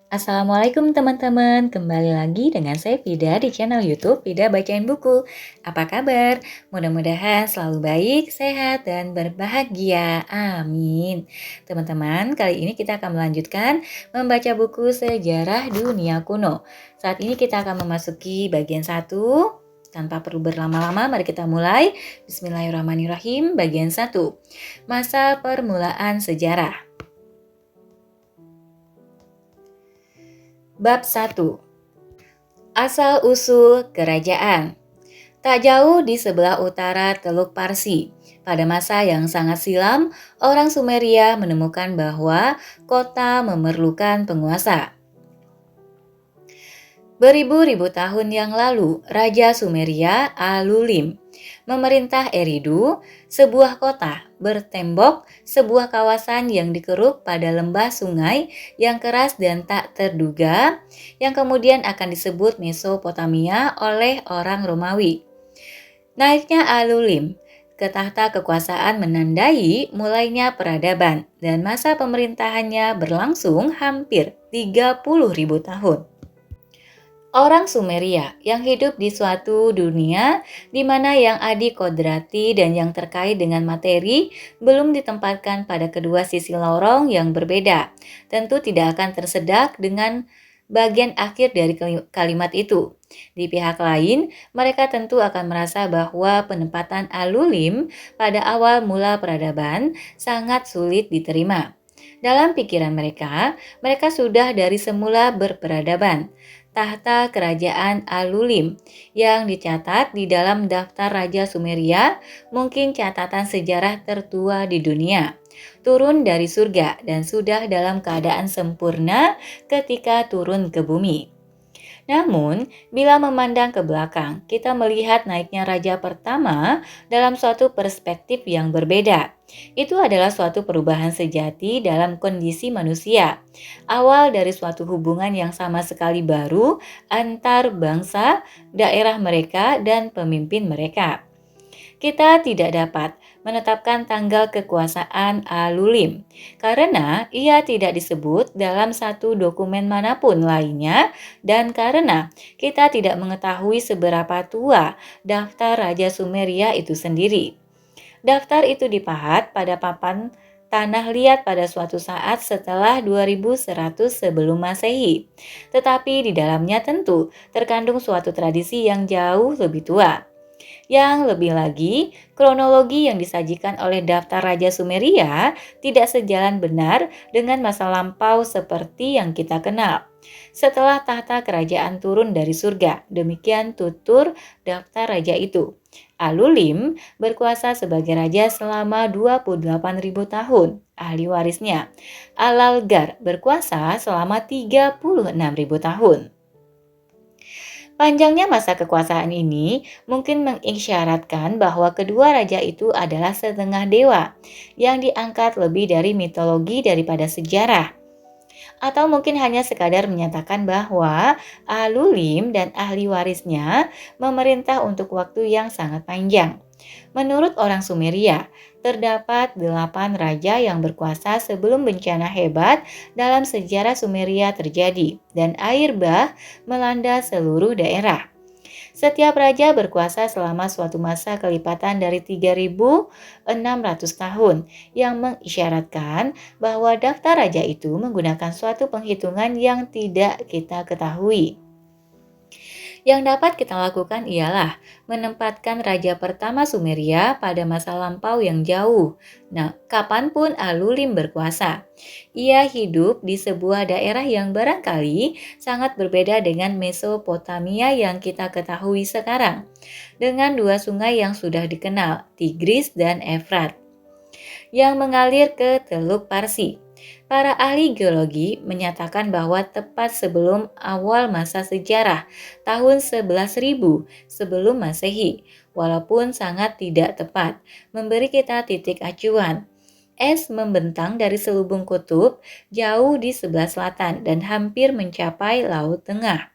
Assalamualaikum teman-teman, kembali lagi dengan saya Vida di channel YouTube Vida Bacain Buku. Apa kabar? Mudah-mudahan selalu baik, sehat, dan berbahagia. Amin. Teman-teman, kali ini kita akan melanjutkan membaca buku sejarah dunia kuno. Saat ini kita akan memasuki bagian 1. Tanpa perlu berlama-lama, mari kita mulai. Bismillahirrahmanirrahim, bagian 1. Masa permulaan sejarah. Bab 1. Asal-usul kerajaan. Tak jauh di sebelah utara Teluk Parsi, pada masa yang sangat silam, orang Sumeria menemukan bahwa kota memerlukan penguasa. Beribu-ribu tahun yang lalu, Raja Sumeria Alulim memerintah Eridu, sebuah kota bertembok, sebuah kawasan yang dikeruk pada lembah sungai yang keras dan tak terduga, yang kemudian akan disebut Mesopotamia oleh orang Romawi. Naiknya Alulim ke tahta kekuasaan menandai mulainya peradaban, dan masa pemerintahannya berlangsung hampir 30.000 tahun. Orang Sumeria yang hidup di suatu dunia di mana yang adikodrati dan yang terkait dengan materi belum ditempatkan pada kedua sisi lorong yang berbeda, tentu tidak akan tersedak dengan bagian akhir dari kalimat itu. Di pihak lain, mereka tentu akan merasa bahwa penempatan Alulim pada awal mula peradaban sangat sulit diterima. Dalam pikiran mereka, mereka sudah dari semula berperadaban. Tahta kerajaan Alulim yang dicatat di dalam daftar Raja Sumeria, mungkin catatan sejarah tertua di dunia. Turun dari surga dan sudah dalam keadaan sempurna ketika turun ke bumi. Namun, bila memandang ke belakang, kita melihat naiknya raja pertama dalam suatu perspektif yang berbeda. Itu adalah suatu perubahan sejati dalam kondisi manusia. Awal dari suatu hubungan yang sama sekali baru antar bangsa, daerah mereka, dan pemimpin mereka. Kita tidak dapat menetapkan tanggal kekuasaan Alulim karena ia tidak disebut dalam satu dokumen manapun lainnya, dan karena kita tidak mengetahui seberapa tua daftar Raja Sumeria itu sendiri. Daftar itu dipahat pada papan tanah liat pada suatu saat setelah 2100 sebelum Masehi. Tetapi di dalamnya tentu terkandung suatu tradisi yang jauh lebih tua. Yang lebih lagi, kronologi yang disajikan oleh daftar Raja Sumeria tidak sejalan benar dengan masa lampau seperti yang kita kenal. Setelah tahta kerajaan turun dari surga, demikian tutur daftar raja itu. Alulim berkuasa sebagai raja selama 28.000 tahun. Ahli warisnya, Alalgar berkuasa selama 36.000 tahun. Panjangnya masa kekuasaan ini mungkin mengisyaratkan bahwa kedua raja itu adalah setengah dewa yang diangkat lebih dari mitologi daripada sejarah. Atau mungkin hanya sekadar menyatakan bahwa Alulim dan ahli warisnya memerintah untuk waktu yang sangat panjang. Menurut orang Sumeria, terdapat 8 raja yang berkuasa sebelum bencana hebat dalam sejarah Sumeria terjadi dan air bah melanda seluruh daerah. Setiap raja berkuasa selama suatu masa kelipatan dari 3.600 tahun, yang mengisyaratkan bahwa daftar raja itu menggunakan suatu penghitungan yang tidak kita ketahui. Yang dapat kita lakukan ialah menempatkan raja pertama Sumeria pada masa lampau yang jauh. Nah, kapanpun Alulim berkuasa, ia hidup di sebuah daerah yang barangkali sangat berbeda dengan Mesopotamia yang kita ketahui sekarang, dengan dua sungai yang sudah dikenal, Tigris dan Efrat, yang mengalir ke Teluk Parsi. Para ahli geologi menyatakan bahwa tepat sebelum awal masa sejarah, tahun 11.000 sebelum Masehi, walaupun sangat tidak tepat, memberi kita titik acuan. Es membentang dari selubung kutub jauh di sebelah selatan dan hampir mencapai Laut Tengah.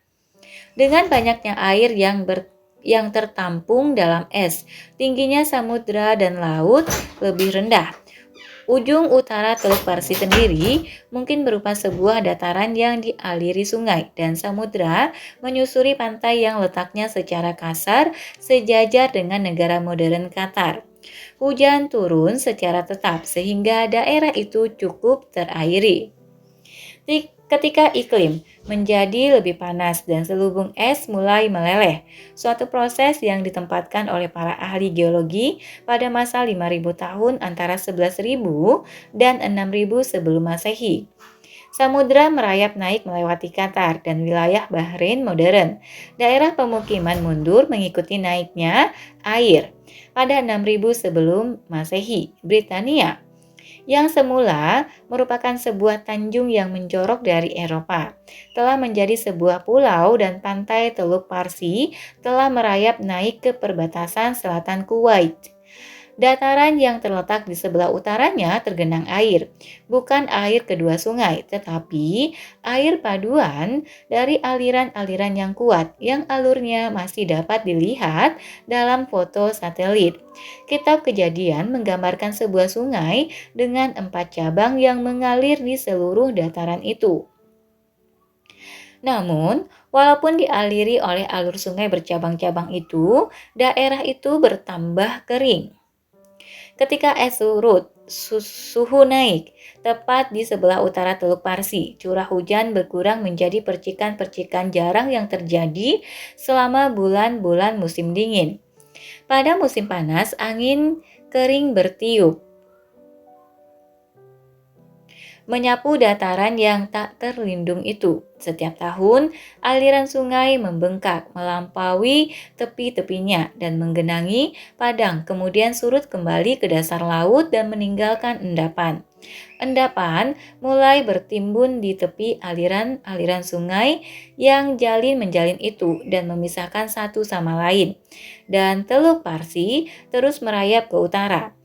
Dengan banyaknya air yang tertampung dalam es, tingginya samudra dan laut lebih rendah. Ujung utara Teluk Parsi sendiri mungkin berupa sebuah dataran yang dialiri sungai dan samudra menyusuri pantai yang letaknya secara kasar sejajar dengan negara modern Qatar. Hujan turun secara tetap sehingga daerah itu cukup terairi. Ketika iklim menjadi lebih panas dan selubung es mulai meleleh, suatu proses yang ditempatkan oleh para ahli geologi pada masa 5.000 tahun antara 11.000 dan 6.000 sebelum Masehi. Samudra merayap naik melewati Qatar dan wilayah Bahrain modern. Daerah pemukiman mundur mengikuti naiknya air. Pada 6.000 sebelum Masehi, Britania yang semula merupakan sebuah tanjung yang menjorok dari Eropa, telah menjadi sebuah pulau dan pantai Teluk Parsi telah merayap naik ke perbatasan selatan Kuwait. Dataran yang terletak di sebelah utaranya tergenang air, bukan air kedua sungai, tetapi air paduan dari aliran-aliran yang kuat yang alurnya masih dapat dilihat dalam foto satelit. Kitab Kejadian menggambarkan sebuah sungai dengan 4 cabang yang mengalir di seluruh dataran itu. Namun, walaupun dialiri oleh alur sungai bercabang-cabang itu, daerah itu bertambah kering. Ketika es surut, suhu naik. Tepat di sebelah utara Teluk Parsi, curah hujan berkurang menjadi percikan-percikan jarang yang terjadi selama bulan-bulan musim dingin. Pada musim panas, angin kering bertiup, menyapu dataran yang tak terlindung itu. Setiap tahun, aliran sungai membengkak, melampaui tepi-tepinya dan menggenangi padang, kemudian surut kembali ke dasar laut dan meninggalkan endapan. Endapan mulai bertimbun di tepi aliran-aliran sungai yang jalin menjalin itu dan memisahkan satu sama lain. Dan Teluk Parsi terus merayap ke utara.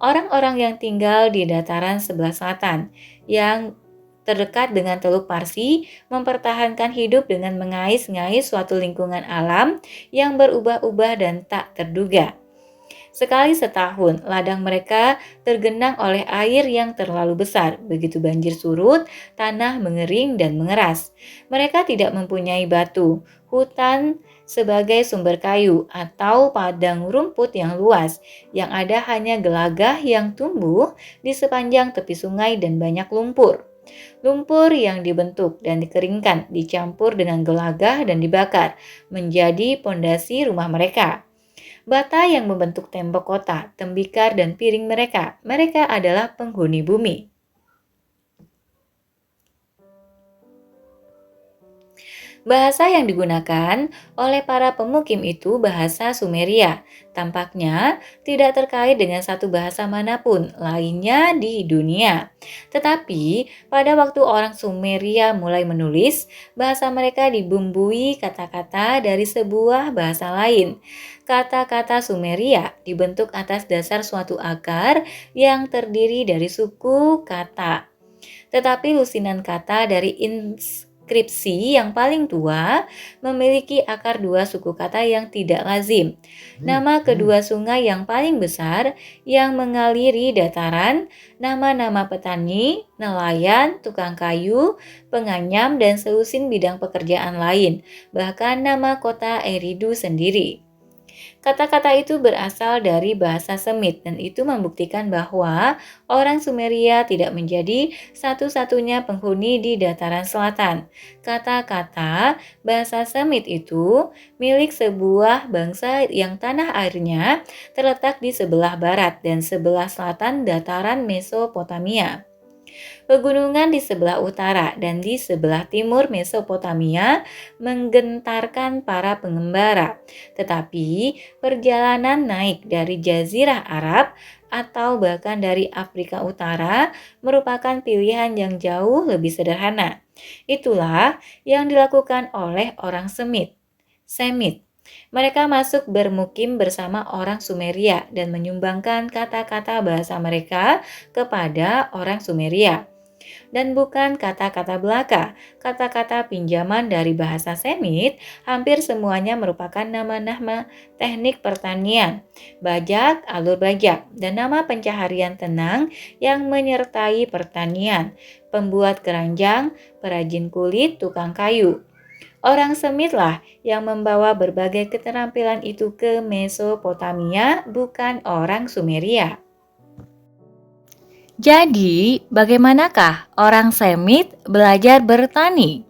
Orang-orang yang tinggal di dataran sebelah selatan yang terdekat dengan Teluk Parsi mempertahankan hidup dengan mengais-ngais suatu lingkungan alam yang berubah-ubah dan tak terduga. Sekali setahun, ladang mereka tergenang oleh air yang terlalu besar. Begitu banjir surut, tanah mengering dan mengeras. Mereka tidak mempunyai batu, hutan sebagai sumber kayu, atau padang rumput yang luas. Yang ada hanya gelagah yang tumbuh di sepanjang tepi sungai dan banyak lumpur. Lumpur yang dibentuk dan dikeringkan dicampur dengan gelagah dan dibakar menjadi pondasi rumah mereka. Bata yang membentuk tembok kota, tembikar dan piring mereka. Mereka adalah penghuni bumi. Bahasa yang digunakan oleh para pemukim itu bahasa Sumeria. Tampaknya tidak terkait dengan satu bahasa manapun lainnya di dunia. Tetapi pada waktu orang Sumeria mulai menulis, bahasa mereka dibumbui kata-kata dari sebuah bahasa lain. Kata-kata Sumeria dibentuk atas dasar suatu akar yang terdiri dari suku kata. Tetapi lusinan kata dari inskripsi yang paling tua memiliki akar dua suku kata yang tidak lazim. Nama kedua sungai yang paling besar yang mengaliri dataran, nama-nama petani, nelayan, tukang kayu, penganyam, dan selusin bidang pekerjaan lain, bahkan nama kota Eridu sendiri. Kata-kata itu berasal dari bahasa Semit dan itu membuktikan bahwa orang Sumeria tidak menjadi satu-satunya penghuni di dataran selatan. Kata-kata bahasa Semit itu milik sebuah bangsa yang tanah airnya terletak di sebelah barat dan sebelah selatan dataran Mesopotamia. Pegunungan di sebelah utara dan di sebelah timur Mesopotamia menggentarkan para pengembara. Tetapi perjalanan naik dari Jazirah Arab atau bahkan dari Afrika Utara merupakan pilihan yang jauh lebih sederhana. Itulah yang dilakukan oleh orang Semit. Mereka masuk bermukim bersama orang Sumeria dan menyumbangkan kata-kata bahasa mereka kepada orang Sumeria. Dan bukan kata-kata belaka. Kata-kata pinjaman dari bahasa Semit hampir semuanya merupakan nama-nama teknik pertanian, bajak, alur bajak, dan nama pencaharian tenang yang menyertai pertanian, pembuat keranjang, perajin kulit, tukang kayu. Orang Semit lah yang membawa berbagai keterampilan itu ke Mesopotamia, bukan orang Sumeria. Jadi, bagaimanakah orang Semit belajar bertani?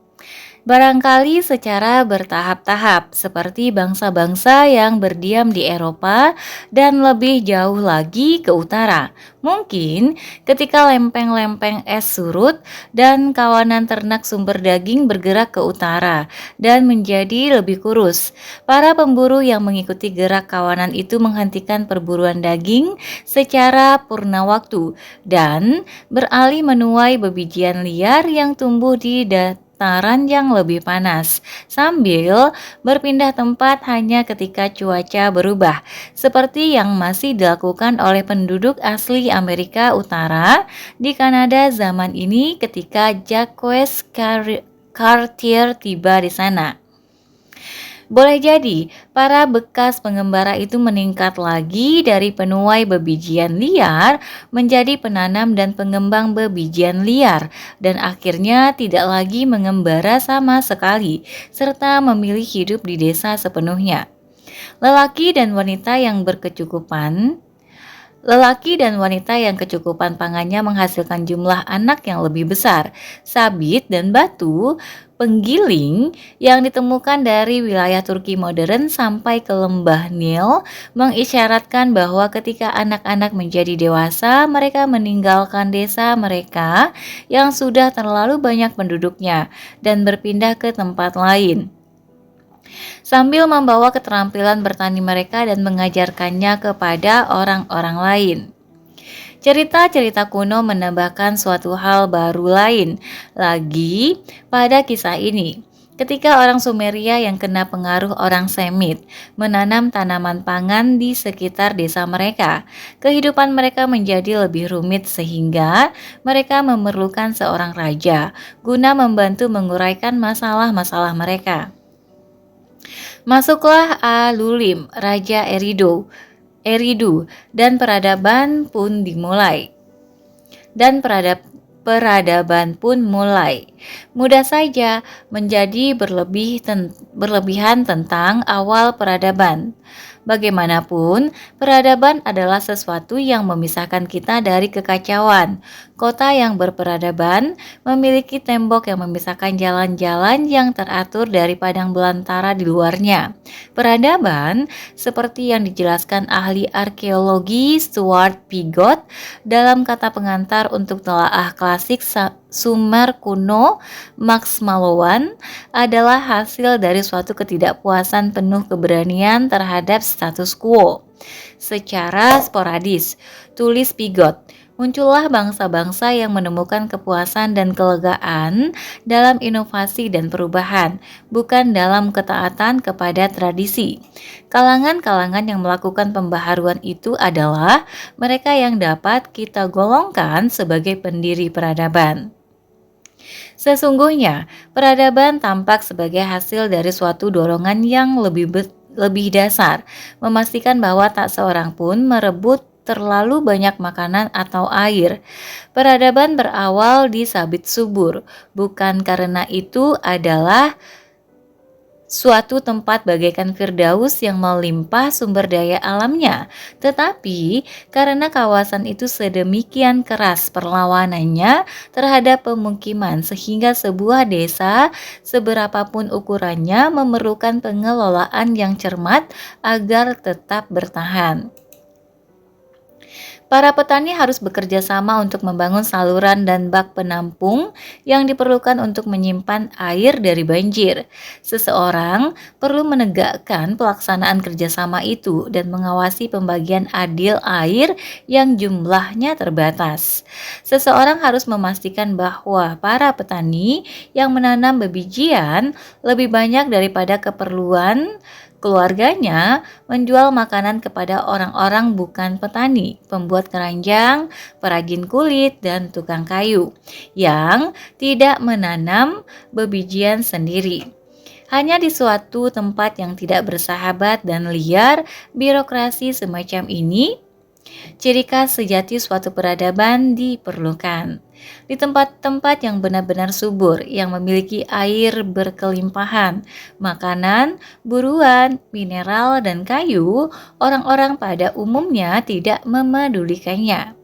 Barangkali secara bertahap-tahap, seperti bangsa-bangsa yang berdiam di Eropa dan lebih jauh lagi ke utara. Mungkin ketika lempeng-lempeng es surut dan kawanan ternak sumber daging bergerak ke utara dan menjadi lebih kurus. Para pemburu yang mengikuti gerak kawanan itu menghentikan perburuan daging secara purna waktu dan beralih menuai bebijian liar yang tumbuh di dataran yang lebih panas, sambil berpindah tempat hanya ketika cuaca berubah, seperti yang masih dilakukan oleh penduduk asli Amerika Utara di Kanada zaman ini ketika Jacques Cartier tiba di sana. Boleh jadi, para bekas pengembara itu meningkat lagi dari penuai bebijian liar menjadi penanam dan pengembang bebijian liar, dan akhirnya tidak lagi mengembara sama sekali, serta memilih hidup di desa sepenuhnya. Lelaki dan wanita yang berkecukupan Lelaki dan wanita yang kecukupan pangannya menghasilkan jumlah anak yang lebih besar. Sabit dan batu penggiling yang ditemukan dari wilayah Turki modern sampai ke lembah Nil mengisyaratkan bahwa ketika anak-anak menjadi dewasa, mereka meninggalkan desa mereka yang sudah terlalu banyak penduduknya dan berpindah ke tempat lain, sambil membawa keterampilan bertani mereka dan mengajarkannya kepada orang-orang lain. Cerita-cerita kuno menambahkan suatu hal baru lain lagi pada kisah ini. Ketika orang Sumeria yang kena pengaruh orang Semit menanam tanaman pangan di sekitar desa mereka, kehidupan mereka menjadi lebih rumit sehingga mereka memerlukan seorang raja guna membantu menguraikan masalah-masalah mereka. Masuklah Alulim, Raja Eridu, dan peradaban pun dimulai. Peradaban pun mulai. Mudah saja menjadi berlebihan tentang awal peradaban. Bagaimanapun, peradaban adalah sesuatu yang memisahkan kita dari kekacauan. Kota yang berperadaban memiliki tembok yang memisahkan jalan-jalan yang teratur dari padang belantara di luarnya. Peradaban, seperti yang dijelaskan ahli arkeologi Stuart Piggott dalam kata pengantar untuk telaah klasik Sumer kuno Max Mallowan, adalah hasil dari suatu ketidakpuasan penuh keberanian terhadap status quo. Secara sporadis, tulis Piggott, muncullah bangsa-bangsa yang menemukan kepuasan dan kelegaan dalam inovasi dan perubahan, bukan dalam ketaatan kepada tradisi. Kalangan-kalangan yang melakukan pembaharuan itu adalah mereka yang dapat kita golongkan sebagai pendiri peradaban. Sesungguhnya, peradaban tampak sebagai hasil dari suatu dorongan yang lebih dasar, memastikan bahwa tak seorang pun merebut terlalu banyak makanan atau air. Peradaban berawal di sabit subur, bukan karena itu adalah suatu tempat bagaikan Firdaus yang melimpah sumber daya alamnya, tetapi karena kawasan itu sedemikian keras perlawanannya terhadap pemukiman sehingga sebuah desa, seberapapun ukurannya, memerlukan pengelolaan yang cermat agar tetap bertahan. Para petani harus bekerja sama untuk membangun saluran dan bak penampung yang diperlukan untuk menyimpan air dari banjir. Seseorang perlu menegakkan pelaksanaan kerjasama itu dan mengawasi pembagian adil air yang jumlahnya terbatas. Seseorang harus memastikan bahwa para petani yang menanam bebijian lebih banyak daripada keperluan Keluarganya menjual makanan kepada orang-orang bukan petani, pembuat keranjang, perajin kulit, dan tukang kayu yang tidak menanam bebijian sendiri. Hanya di suatu tempat yang tidak bersahabat dan liar, birokrasi semacam ini ciri khas sejati suatu peradaban diperlukan. Di tempat-tempat yang benar-benar subur, yang memiliki air berkelimpahan, makanan, buruan, mineral, dan kayu, orang-orang pada umumnya tidak memedulikannya.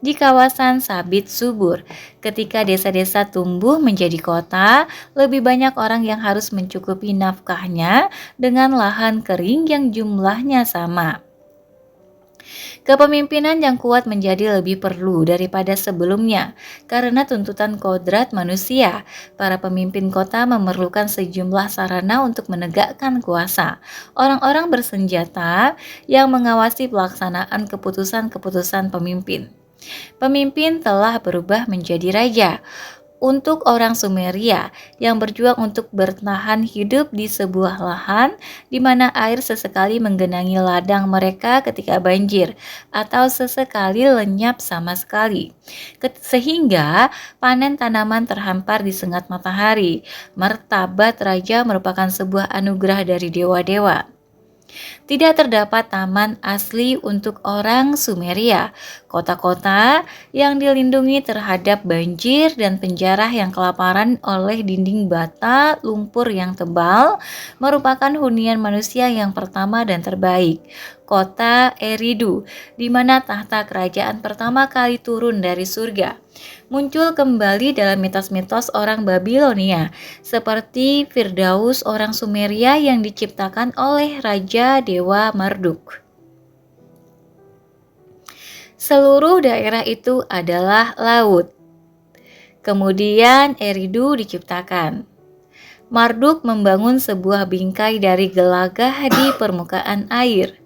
Di kawasan sabit subur, ketika desa-desa tumbuh menjadi kota, lebih banyak orang yang harus mencukupi nafkahnya dengan lahan kering yang jumlahnya sama. Kepemimpinan yang kuat menjadi lebih perlu daripada sebelumnya karena tuntutan kodrat manusia. Para pemimpin kota memerlukan sejumlah sarana untuk menegakkan kuasa. Orang-orang bersenjata yang mengawasi pelaksanaan keputusan-keputusan pemimpin. Pemimpin telah berubah menjadi raja. Untuk orang Sumeria yang berjuang untuk bertahan hidup di sebuah lahan di mana air sesekali menggenangi ladang mereka ketika banjir atau sesekali lenyap sama sekali. Sehingga panen tanaman terhampar di sengat matahari. Martabat raja merupakan sebuah anugerah dari dewa-dewa. Tidak terdapat taman asli untuk orang Sumeria. Kota-kota yang dilindungi terhadap banjir dan penjara yang kelaparan oleh dinding bata lumpur yang tebal merupakan hunian manusia yang pertama dan terbaik. Kota Eridu, di mana tahta kerajaan pertama kali turun dari surga, muncul kembali dalam mitos-mitos orang Babilonia, seperti Firdaus orang Sumeria yang diciptakan oleh Raja Dewa Marduk. Seluruh daerah itu adalah laut. Kemudian Eridu diciptakan. Marduk membangun sebuah bingkai dari gelagah di permukaan air.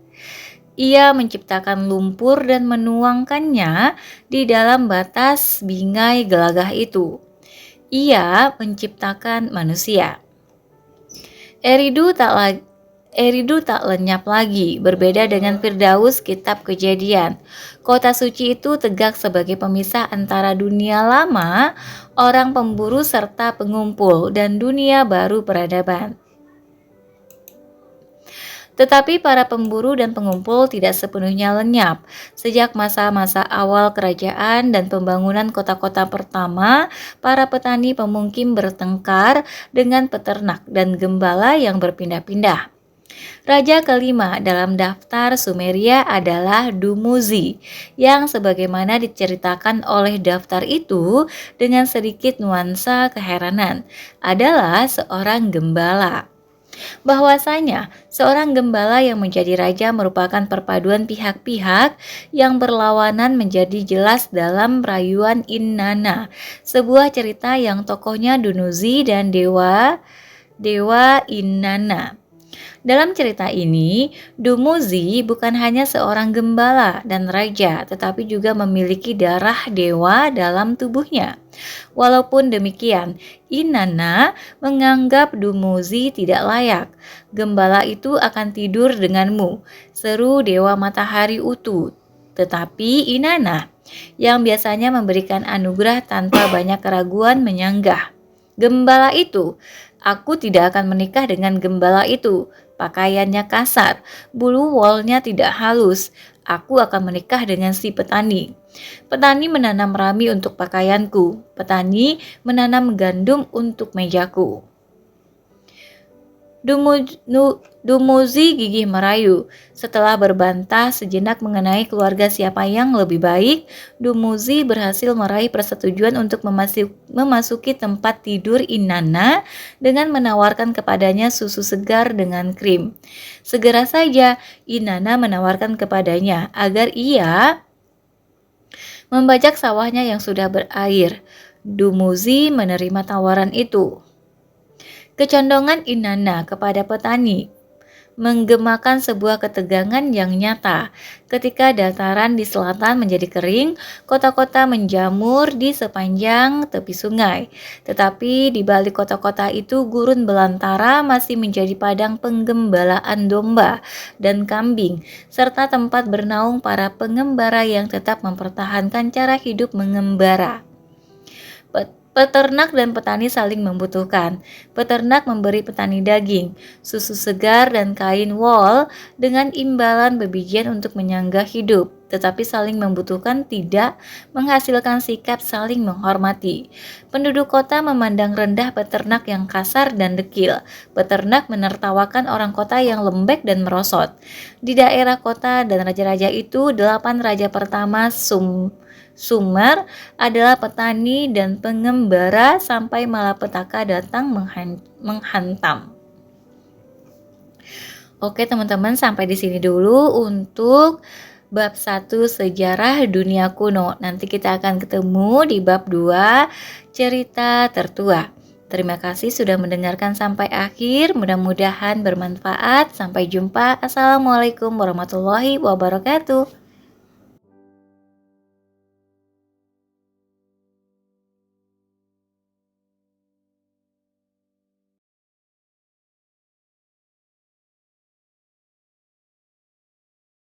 Ia menciptakan lumpur dan menuangkannya di dalam batas bingai gelagah itu. Ia menciptakan manusia. Eridu tak lenyap lagi, berbeda dengan Firdaus kitab Kejadian. Kota suci itu tegak sebagai pemisah antara dunia lama, orang pemburu serta pengumpul, dan dunia baru peradaban. Tetapi para pemburu dan pengumpul tidak sepenuhnya lenyap. Sejak masa-masa awal kerajaan dan pembangunan kota-kota pertama, para petani pemungkim bertengkar dengan peternak dan gembala yang berpindah-pindah. Raja kelima dalam daftar Sumeria adalah Dumuzi, yang sebagaimana diceritakan oleh daftar itu dengan sedikit nuansa keheranan, adalah seorang gembala. Bahwasanya seorang gembala yang menjadi raja merupakan perpaduan pihak-pihak yang berlawanan menjadi jelas dalam rayuan Inanna, sebuah cerita yang tokohnya Dunuzi dan dewa Inanna. Dalam cerita ini, Dumuzi bukan hanya seorang gembala dan raja, tetapi juga memiliki darah dewa dalam tubuhnya. Walaupun demikian, Inanna menganggap Dumuzi tidak layak. Gembala itu akan tidur denganmu, seru dewa matahari utuh. Tetapi Inanna, yang biasanya memberikan anugerah tanpa banyak keraguan, menyanggah. Gembala itu, aku tidak akan menikah dengan gembala itu. Pakaiannya kasar, bulu wolnya tidak halus. Aku akan menikah dengan si petani. Petani menanam rami untuk pakaianku. Petani menanam gandum untuk mejaku. Dumuzi gigih merayu. Setelah berbantah sejenak mengenai keluarga siapa yang lebih baik, Dumuzi berhasil meraih persetujuan untuk memasuki tempat tidur Inanna dengan menawarkan kepadanya susu segar dengan krim. Segera saja Inanna menawarkan kepadanya agar ia membajak sawahnya yang sudah berair. Dumuzi menerima tawaran itu. Kecondongan Inanna kepada petani menggemakan sebuah ketegangan yang nyata. Ketika dataran di selatan menjadi kering, kota-kota menjamur di sepanjang tepi sungai. Tetapi di balik kota-kota itu, gurun belantara masih menjadi padang penggembalaan domba dan kambing, serta tempat bernaung para pengembara yang tetap mempertahankan cara hidup mengembara. Peternak dan petani saling membutuhkan. Peternak memberi petani daging, susu segar, dan kain wol dengan imbalan bebijian untuk menyangga hidup, tetapi saling membutuhkan tidak menghasilkan sikap saling menghormati. Penduduk kota memandang rendah peternak yang kasar dan dekil. Peternak menertawakan orang kota yang lembek dan merosot. Di daerah kota dan raja-raja itu, 8 raja pertama Sumer adalah petani dan pengembara sampai malapetaka datang menghantam. Oke teman-teman, sampai di sini dulu untuk bab 1 sejarah dunia kuno. Nanti kita akan ketemu di bab 2 cerita tertua. Terima kasih sudah mendengarkan sampai akhir. Mudah-mudahan bermanfaat. Sampai jumpa. Assalamualaikum warahmatullahi wabarakatuh.